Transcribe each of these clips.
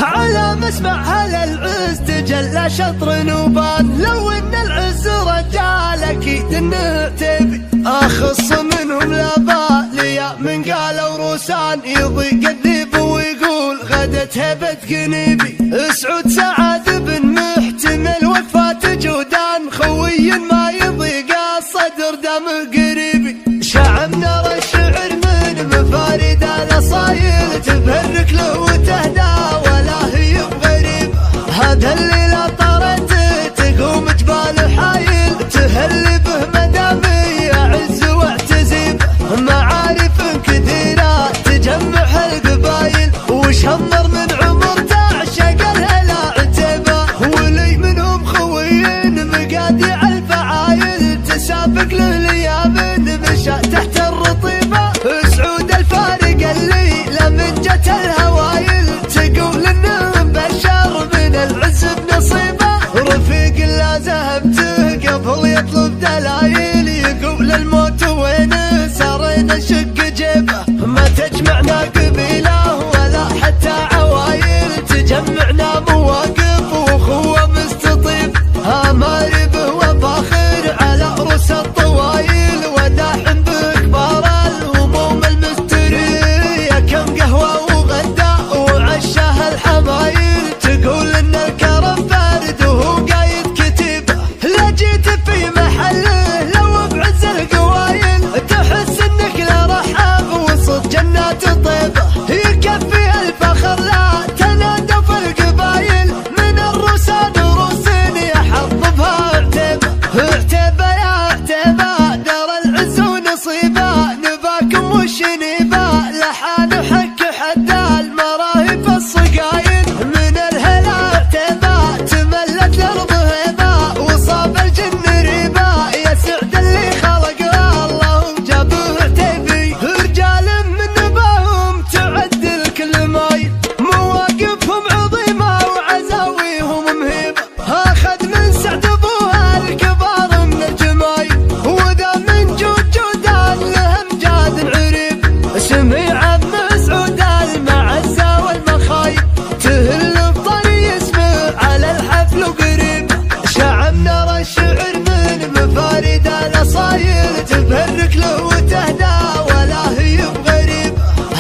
على مسمع هل العز تجلى شطر نوبان، لو ان العز رجال اكيد انه تبي اخص منهم لا بالي من قالوا روسان، يضيق الذيب ويقول غدت هبة قنيبي. سعود سعد بن محتمل وفات جودان، خوي ما يضيق الصدر دم قريبي. شعب نرى الشعر من مفارد الاصايل، تبهرك له وتهدى ولا هي بغريب. هذا الليلة طرت تقوم جبال حايل، تهل به مدامي يعز واعتزيب. معارف كثيرة تجمع القبايل، وشمر من عمر تعشق الهلا عتيبة. ولي منهم خوين مقاديع الفعايل، تسابق له ليامن مشى تحت الرطيبة. سعود الفارق الليلة من جت الهوايل، تقول انهم بشر من العز بنصيبه. رفيق لا زهمته قبل يطلب دلايل، يقول الموت وين سارينا شق جيبه. ما تجمعنا قبيله ولا حتى عوايل، تجمعنا مواقف واخوه مستطيب. اماري به وفاخر على رؤوس الطوايل، وداحم بكبار الهموم المستريه. كم قهوه وغدا وعشاه الحمايل، تقول ان الكرم فارد وهو قايد كتيبه. لا جيت في محله لو بعز القوايل، تحس انك لا رحاب وسط جنات طيبه. يكفي الفخر لا تنادى في القبايل، من الروسان روسين يحظ بها عتيبه. عتيبه يا عتيبه دار العز ونصيبه، نباكم والشنيبه لحان حك حد المراهب الصقايل. من الهلا عتيبه تملت الارض هيبه، وصاب الجن ريبه. يا سعد اللي خلقه اللهم جابه عتيبي. رجال من نباهم تعدل كل مايل، مواقفهم عظيمه وعزاويهم مهيبه. اخذ من سعد ابوها الكبار من الجمايل، وذا من جود جودان لهم جاد عريب. سميع مسعود المعزه والمخايب، تهل بطري اسمه على الحفل وقريب. شعب نرى الشعر من مفارد الاصايل، تبهرك له وتهدى ولا هي بغريب.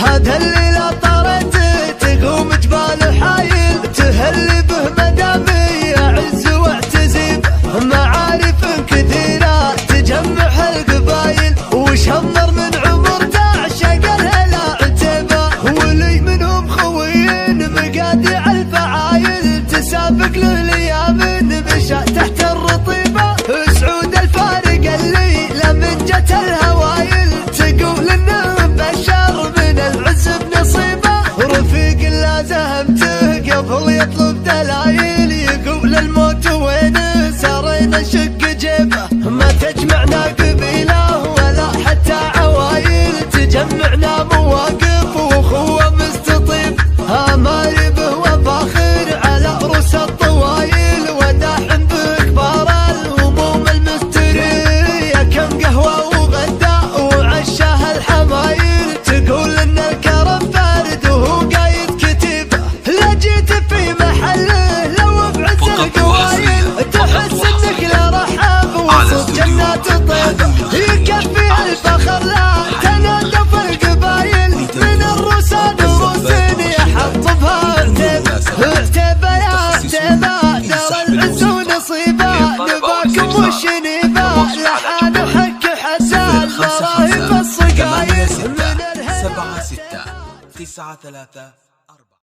هذا الليلة طرت تقوم جبال حايل، تهل به مدامي يعز واعتزيب. معارف كثيرة تجمع القبايل، وشمر من عمر تعشق الهلا عتيبة. ولي منهم خوين مقاديع الفعايل، تسابق له ليامن مشى تحت الرطيبة. سعود الفارق الليلة من جت الهوايل، تقول انهم بشر من العز بنصيبه. رفيق لا زهمته قبل يطلب دلايل، يقول الموت وين سارينا شق جيبه. ما تجمعنا قبيله ولا حتى عوايل، تجمعنا مواقف واخوه مستطيب. اماري به وفاخر على رؤوس الطوايل، وداحم بكبار الهموم المستريه. كم قهوه وغدا وعشاه الحمايل، تقول ان الكرم فارد وهو قايد كتيبه. لا جيت في محله لو بعز القوايل، تحس انك لا رحاب وسط جنات طيبه. يكفي الفخر لا تنادى في القبايل، من الروسان روسين يحط بها عتيبه. عتيبه يا عتيبه دار العز ونصيبه، نباكم والشنيبه لحان حك حسان مراهب الصقايل. من الهلا 7 6 9 3